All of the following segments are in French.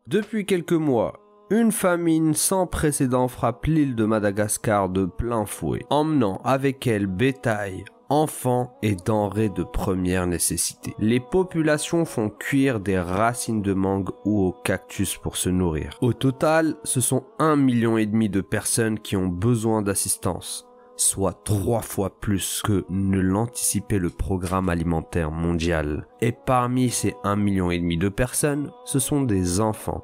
Depuis quelques mois, une famine sans précédent frappe l'île de Madagascar de plein fouet, emmenant avec elle bétail, enfants et denrées de première nécessité. Les populations font cuire des racines de mangue ou au cactus pour se nourrir. Au total, ce sont 1,5 million de personnes qui ont besoin d'assistance, soit 3 fois plus que ne l'anticipait le programme alimentaire mondial. Et parmi ces 1,5 million de personnes, ce sont des enfants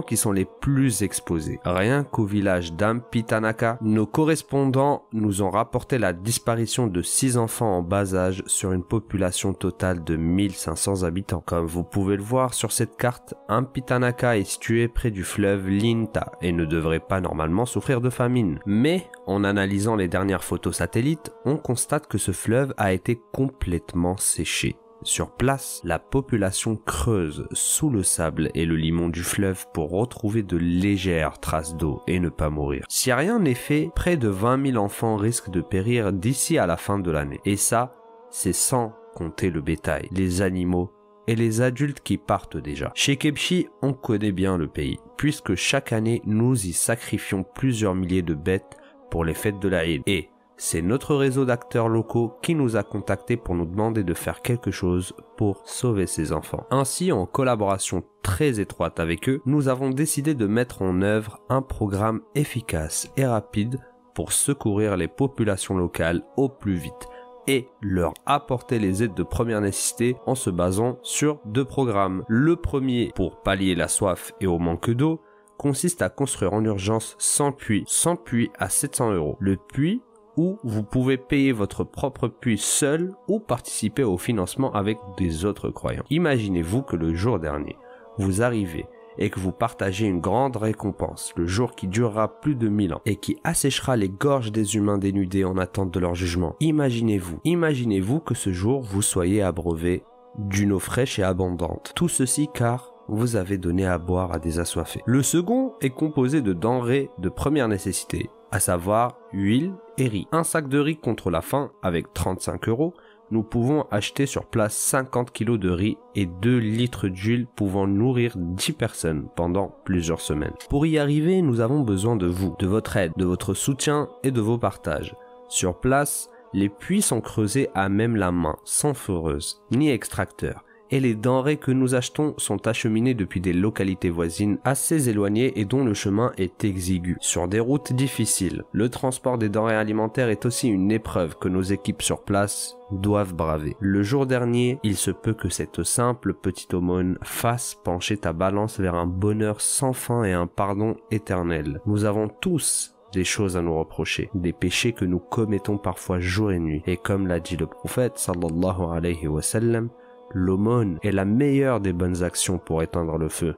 qui sont les plus exposés. Rien qu'au village d'Ampitanaka, nos correspondants nous ont rapporté la disparition de 6 enfants en bas âge sur une population totale de 1500 habitants. Comme vous pouvez le voir sur cette carte, Ampitanaka est situé près du fleuve Linta et ne devrait pas normalement souffrir de famine. Mais en analysant les dernières photos satellites, on constate que ce fleuve a été complètement séché. Sur place, la population creuse sous le sable et le limon du fleuve pour retrouver de légères traces d'eau et ne pas mourir. Si rien n'est fait, près de 20 000 enfants risquent de périr d'ici à la fin de l'année. Et ça, c'est sans compter le bétail, les animaux et les adultes qui partent déjà. Chez Kebchi, on connaît bien le pays, puisque chaque année, nous y sacrifions plusieurs milliers de bêtes pour les fêtes de l'Aïd. Et c'est notre réseau d'acteurs locaux qui nous a contactés pour nous demander de faire quelque chose pour sauver ces enfants. Ainsi, en collaboration très étroite avec eux, nous avons décidé de mettre en œuvre un programme efficace et rapide pour secourir les populations locales au plus vite et leur apporter les aides de première nécessité en se basant sur 2 programmes. Le premier, pour pallier la soif et au manque d'eau, consiste à construire en urgence 100 puits à 700 €. Le puits où vous pouvez payer votre propre puits seul ou participer au financement avec des autres croyants. Imaginez-vous que le jour dernier, vous arrivez et que vous partagez une grande récompense, le jour qui durera plus de 1000 ans et qui asséchera les gorges des humains dénudés en attente de leur jugement. Imaginez-vous que ce jour vous soyez abreuvé d'une eau fraîche et abondante. Tout ceci car vous avez donné à boire à des assoiffés. Le second est composé de denrées de première nécessité, à savoir huile et riz. Un sac de riz contre la faim avec 35 €, nous pouvons acheter sur place 50 kg de riz et 2 litres d'huile pouvant nourrir 10 personnes pendant plusieurs semaines. Pour y arriver, nous avons besoin de vous, de votre aide, de votre soutien et de vos partages. Sur place, les puits sont creusés à même la main, sans foreuse, ni extracteur. Et les denrées que nous achetons sont acheminées depuis des localités voisines assez éloignées et dont le chemin est exigu, sur des routes difficiles. Le transport des denrées alimentaires est aussi une épreuve que nos équipes sur place doivent braver. Le jour dernier, il se peut que cette simple petite aumône fasse pencher ta balance vers un bonheur sans fin et un pardon éternel. Nous avons tous des choses à nous reprocher, des péchés que nous commettons parfois jour et nuit. Et comme l'a dit le prophète sallallahu alayhi wa sallam, l'aumône est la meilleure des bonnes actions pour éteindre le feu.